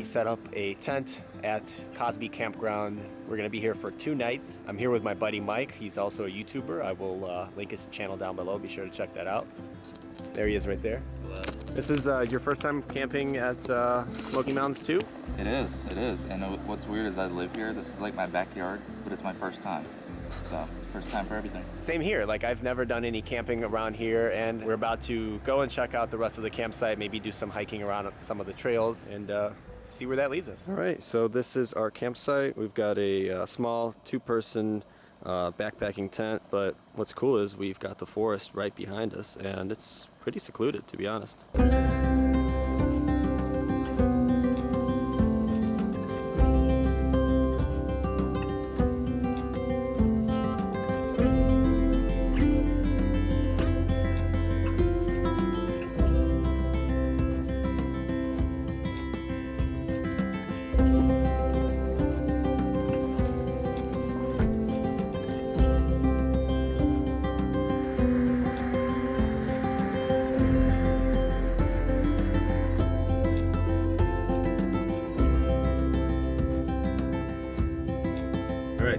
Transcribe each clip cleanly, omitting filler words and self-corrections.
set up a tent at Cosby Campground. We're gonna be here for 2 nights. I'm here with my buddy Mike. He's also a YouTuber. I will link his channel down below. Be sure to check that out. There he is right there. Hello. This is your first time camping at Smokey Mountains too? It is. And what's weird is I live here. This is like my backyard, but it's my first time. So it's first time for everything. Same here. Like, I've never done any camping around here, and we're about to go and check out the rest of the campsite, maybe do some hiking around some of the trails, and see where that leads us. All right, so this is our campsite. We've got a small 2-person backpacking tent, but what's cool is we've got the forest right behind us, and it's pretty secluded, to be honest.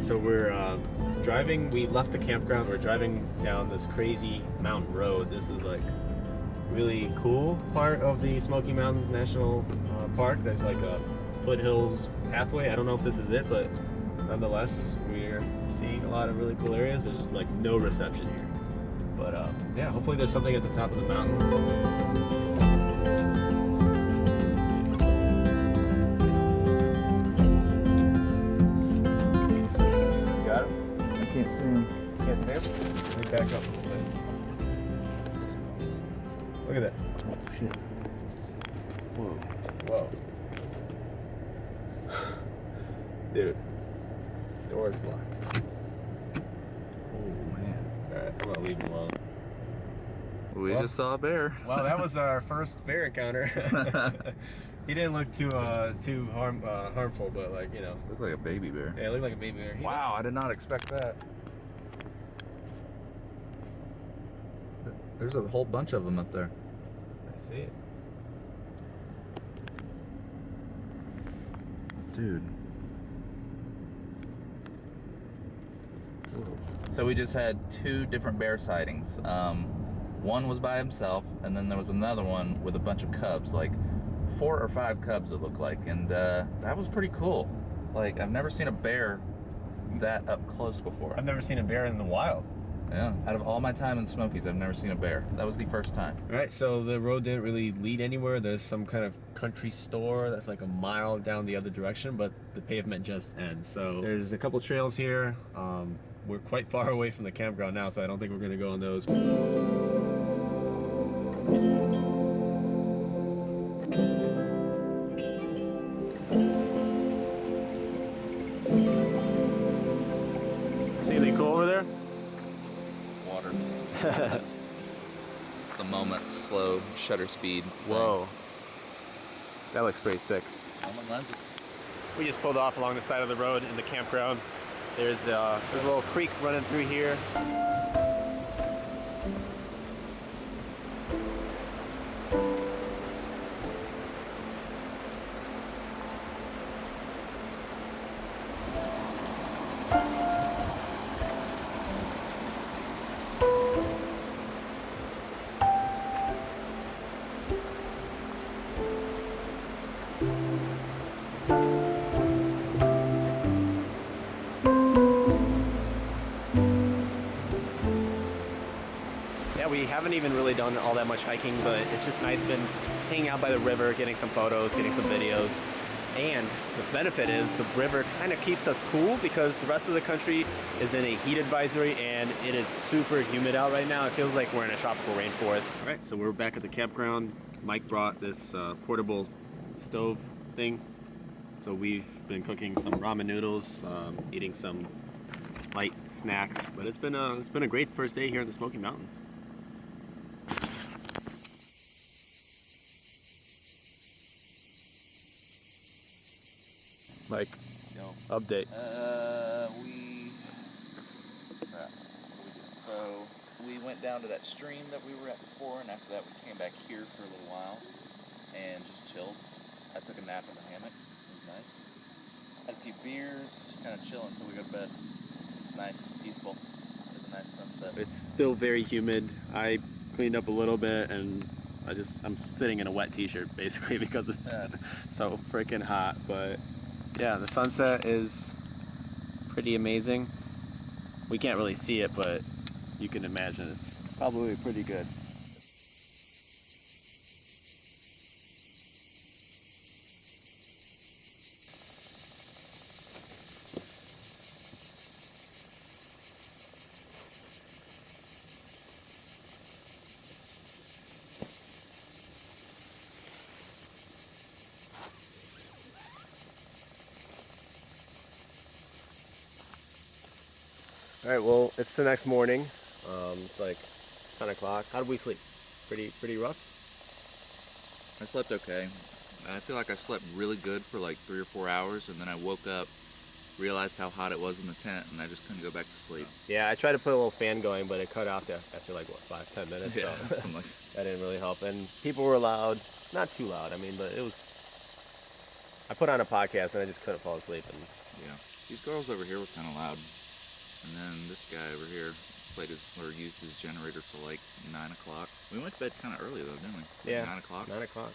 So we're driving, we left the campground, we're driving down this crazy mountain road. This is like really cool part of the Smokey Mountains National Park. There's like a foothills pathway. I don't know if this is it, but nonetheless, we're seeing a lot of really cool areas. There's just like no reception here. But yeah, hopefully there's something at the top of the mountain. Can't see him. Can't see him? Let me back up a little bit. Look at that. Oh shit. Whoa. Whoa. Dude. Door's locked. Oh man. Alright, I'm gonna leave him alone. We just saw a bear. Well, that was our first bear encounter. He didn't look too harmful, but like, you know. Looked like a baby bear. Yeah, it looked like a baby bear. Wow, I did not expect that. There's a whole bunch of them up there. I see it. Dude. So we just had 2 different bear sightings. One was by himself, and then there was another one with a bunch of cubs, like 4 or 5 cubs it looked like, and that was pretty cool. Like, I've never seen a bear that up close before. I've never seen a bear in the wild. Yeah, out of all my time in Smokies, I've never seen a bear. That was the first time. All right, so the road didn't really lead anywhere. There's some kind of country store that's like a mile down the other direction, but the pavement just ends. So there's a couple trails here. We're quite far away from the campground now, so I don't think we're gonna go on those. See anything cool over there? Water. It's the moment, slow shutter speed. Whoa. That looks pretty sick. Moment lenses. We just pulled off along the side of the road in the campground. There's a little creek running through here. We haven't even really done all that much hiking, but it's just nice been hanging out by the river, getting some photos, getting some videos. And the benefit is the river kind of keeps us cool because the rest of the country is in a heat advisory and it is super humid out right now. It feels like we're in a tropical rainforest. All right, so we're back at the campground. Mike brought this portable stove thing. So we've been cooking some ramen noodles, eating some light snacks, but it's been a great first day here in the Smoky Mountains. Mike, update. So we went down to that stream that we were at before, and after that we came back here for a little while and just chilled. I took a nap in the hammock. It was nice. Had a few beers, kind of chilling until we go to bed. It's nice, peaceful. It's a nice sunset. It's still very humid. I cleaned up a little bit and I'm sitting in a wet t-shirt basically because it's so freaking hot. But yeah, the sunset is pretty amazing. We can't really see it, but you can imagine it's probably pretty good. All right, well, it's the next morning. It's like 10 o'clock. How did we sleep? Pretty rough? I slept okay. I feel like I slept really good for like 3 or 4 hours, and then I woke up, realized how hot it was in the tent, and I just couldn't go back to sleep. Yeah, I tried to put a little fan going, but it cut off after like, what, 5-10 minutes? Yeah, so something like that didn't really help. And people were loud. Not too loud, I mean, but it was... I put on a podcast and I just couldn't fall asleep. And yeah, these girls over here were kind of loud. And then this guy over here used his generator till like 9 o'clock. We went to bed kind of early though, didn't we? Yeah, 9 o'clock. 9 o'clock.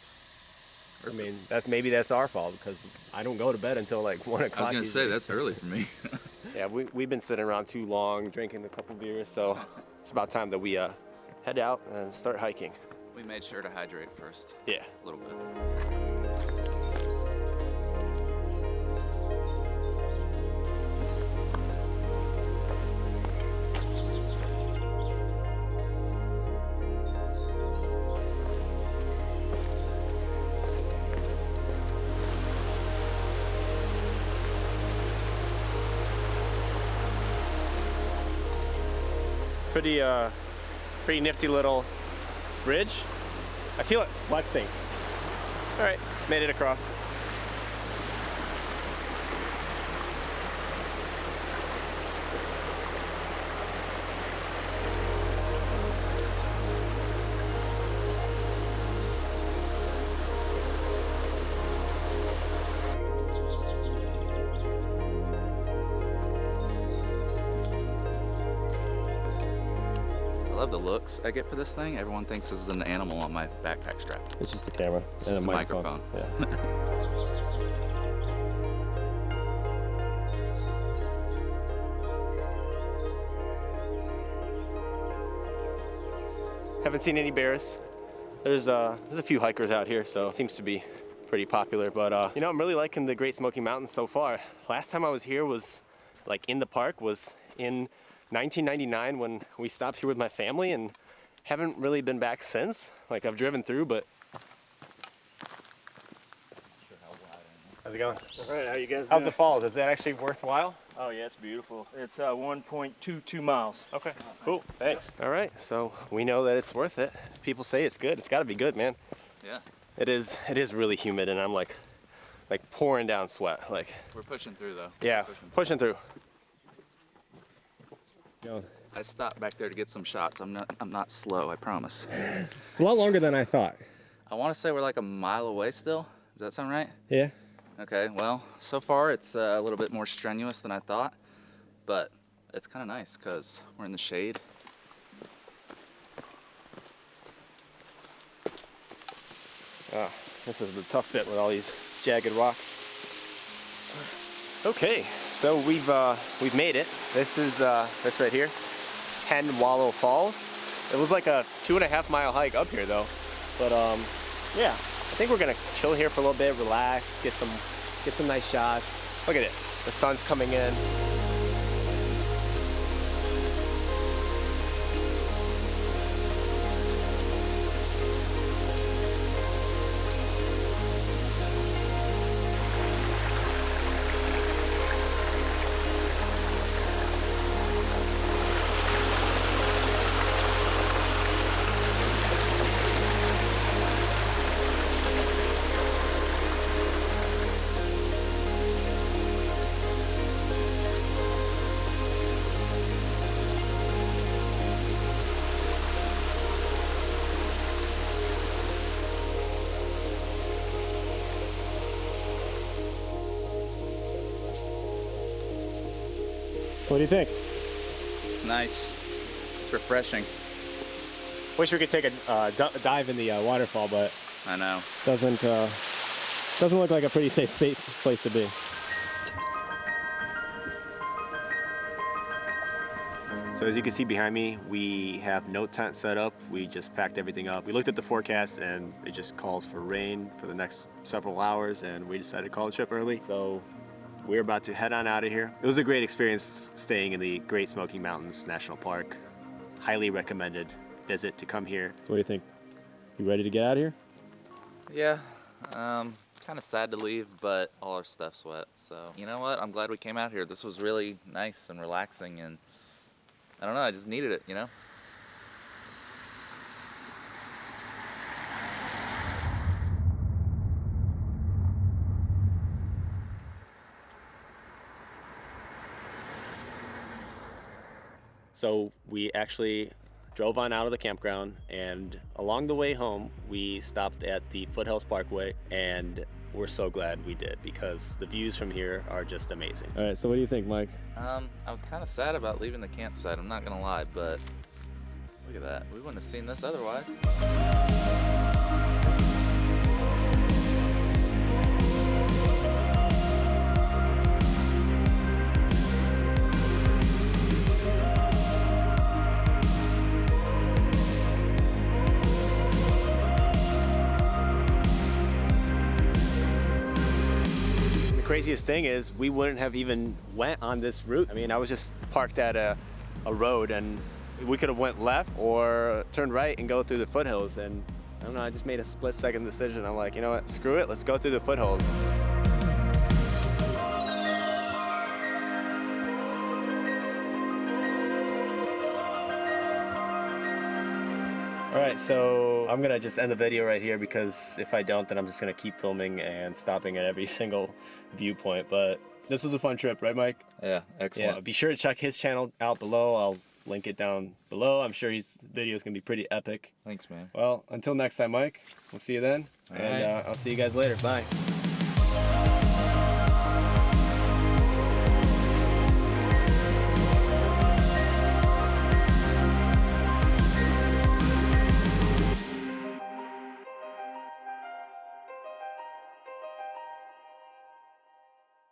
I mean, maybe that's our fault because I don't go to bed until like 1 o'clock. I was gonna say that's early for me. Yeah, we've been sitting around too long, drinking a couple beers, so it's about time that we head out and start hiking. We made sure to hydrate first. Yeah, a little bit. Pretty nifty little bridge. I feel it's flexing. All right, made it across. I love the looks I get for this thing. Everyone thinks this is an animal on my backpack strap. It's just a camera It's and just a a microphone. microphone. Yeah. Haven't seen any bears. There's a few hikers out here, so it seems to be pretty popular. But you know, I'm really liking the Great Smoky Mountains so far. Last time I was here was like in the park was in 1999 when we stopped here with my family, and haven't really been back since. Like I've driven through, but how's it going? All right, how you guys How's doing? the falls? Is that actually worthwhile? Oh yeah, it's beautiful. It's 1.22 miles. Okay, cool, thanks. All right, so we know that it's worth it. If people say it's good, it's gotta be good, man. Yeah. It is really humid, and I'm like pouring down sweat. Like, We're pushing through though. yeah, We're pushing through. I stopped back there to get some shots. I'm not slow, I promise. It's a lot longer than I thought. I want to say we're like a mile away still. Does that sound right? Yeah. Okay, well, so far it's a little bit more strenuous than I thought, but it's kind of nice because we're in the shade. Oh, this is the tough bit with all these jagged rocks. Okay, so we've made it. This is this right here, Hen Wallow Fall. It was like a 2.5 mile hike up here though, but yeah, I think we're gonna chill here for a little bit, relax, get some nice shots. Look at it, the sun's coming in. What do you think? It's nice. It's refreshing. Wish we could take a dive in the waterfall, but I know. doesn't look like a pretty safe place to be. So as you can see behind me, we have no tent set up. We just packed everything up. We looked at the forecast and it just calls for rain for the next several hours, and we decided to call the trip early. So we're about to head on out of here. It was a great experience staying in the Great Smoky Mountains National Park. Highly recommended visit to come here. So what do you think? You ready to get out of here? Yeah, kind of sad to leave, but all our stuff's wet. So you know what? I'm glad we came out here. This was really nice and relaxing, and I don't know, I just needed it, you know? So we actually drove on out of the campground, and along the way home, we stopped at the Foothills Parkway, and we're so glad we did because the views from here are just amazing. All right, so what do you think, Mike? I was kind of sad about leaving the campsite, I'm not gonna lie, but look at that. We wouldn't have seen this otherwise. Craziest thing is we wouldn't have even went on this route. I mean, I was just parked at a road, and we could have went left or turned right and go through the foothills, and I don't know, I just made a split-second decision. I'm like, you know what, screw it, let's go through the foothills. All right, so I'm gonna just end the video right here because if I don't, then I'm just gonna keep filming and stopping at every single viewpoint. But this was a fun trip, right, Mike? Yeah, excellent. Yeah, be sure to check his channel out below. I'll link it down below. I'm sure his video is gonna be pretty epic. Thanks, man. Well, until next time, Mike, we'll see you then. All and right. I'll see you guys later. Bye.